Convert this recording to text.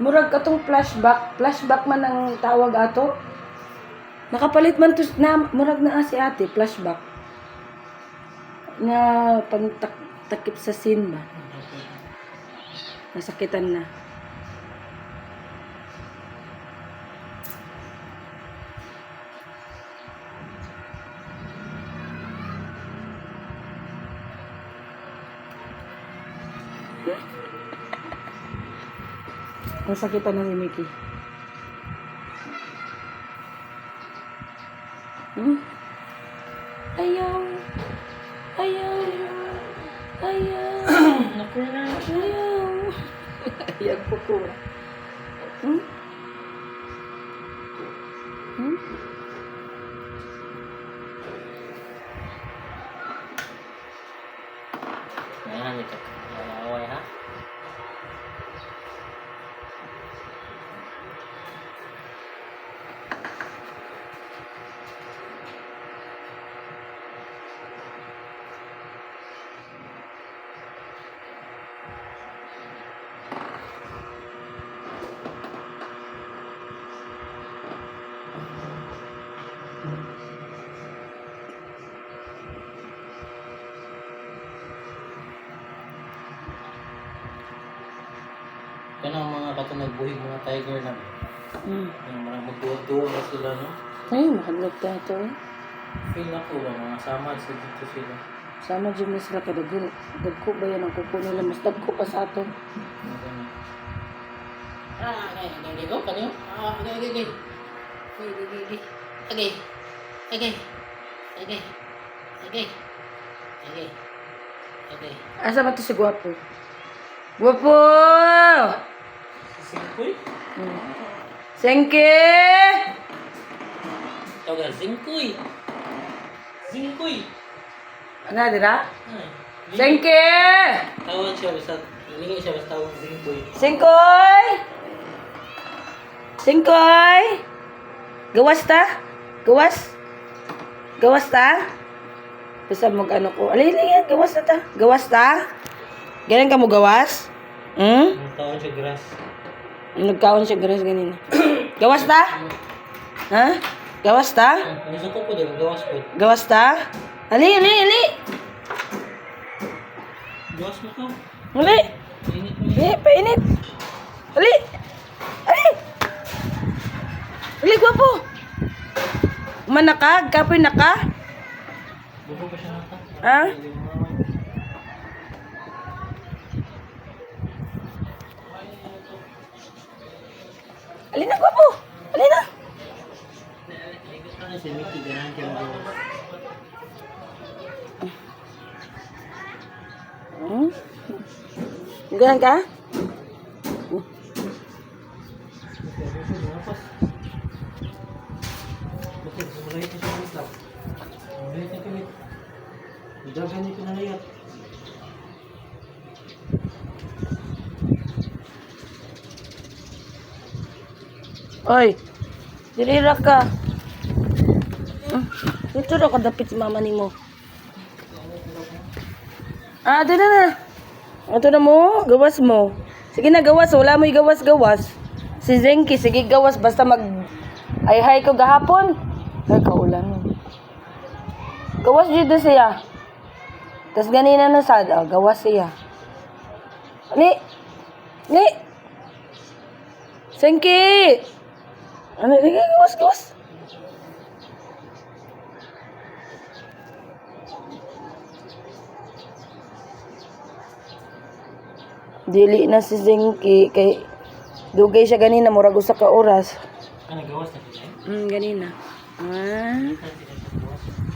Murag katong flashback man ang tawag ato. Nakapalit man to na murag na si ate flashback. Na pagtakip sa scene ba. Nasakitan na. Nasakitan na si Mickey. Ayaw. Ayaw. Ayaw. Ayaw. Ayaw po ko. Ayan, ito. Away ha? Kaya ang mga bato nagbuhig mga tiger na yung mga magduwa-duwa na sila, no? Ay, makadlog tayo ito. Feel na ko ba, mga samad sa dito sila. Sama dyan na sila kadagko. Dagko ba yan ang kuko nila? Mas dagko pa sa ato. Okay, go, kanyo? Okay. Okay. Asa ba ito si Guwapo? Guwapo! Singkoy? Sengke! Tawag Singkoy! Singkoy! Ano, dira? Ay, Sengke! tawag siya, basta, hindi siya basta tawag Singkoy. Sengkoy! Sengkoy! Gawas ta? Gawas? Gawas ta? Basta mag-ano ko. Alay, gawas na ta. Gawas ta? Ganyan ka mo gawas? Ang tawag siya grass. Nagkaon siya gawas ganina. Gawas ta? Ha? Gawas ta? Gusto ko po din, gawas po. Gawas ta? Ali! Gawas mo ka. Ali! Init mo Ali, painit! Ali! Ali! Ali, Guwapo! Manakag? Kapoy naka? Buko pa siya nata. Ha? Ali na, Guwapo! Ali na! Ano si Mickey, ganahan siya magawas. Ganyan ka? Mulai ko siya lang. Mulai ko kami. Dagan niyo pinanayat. Oy! Dirira ka. Ito na kadapit si mama ni mo. Ito na. Ito na mo. Gawas mo. Sige na, gawas. Wala mo gawas-gawas. Si Zenki, sige gawas. Basta ay-hi ko gahapon. Ay, kaulan. Gawas dito siya. Tapos ganina na sad. Gawas siya. Ni! Zenki! Ano, gawas. Dili na si Zenki kay dugay siya ganina murag usa ka oras. Ano gawas na siya? Ganina.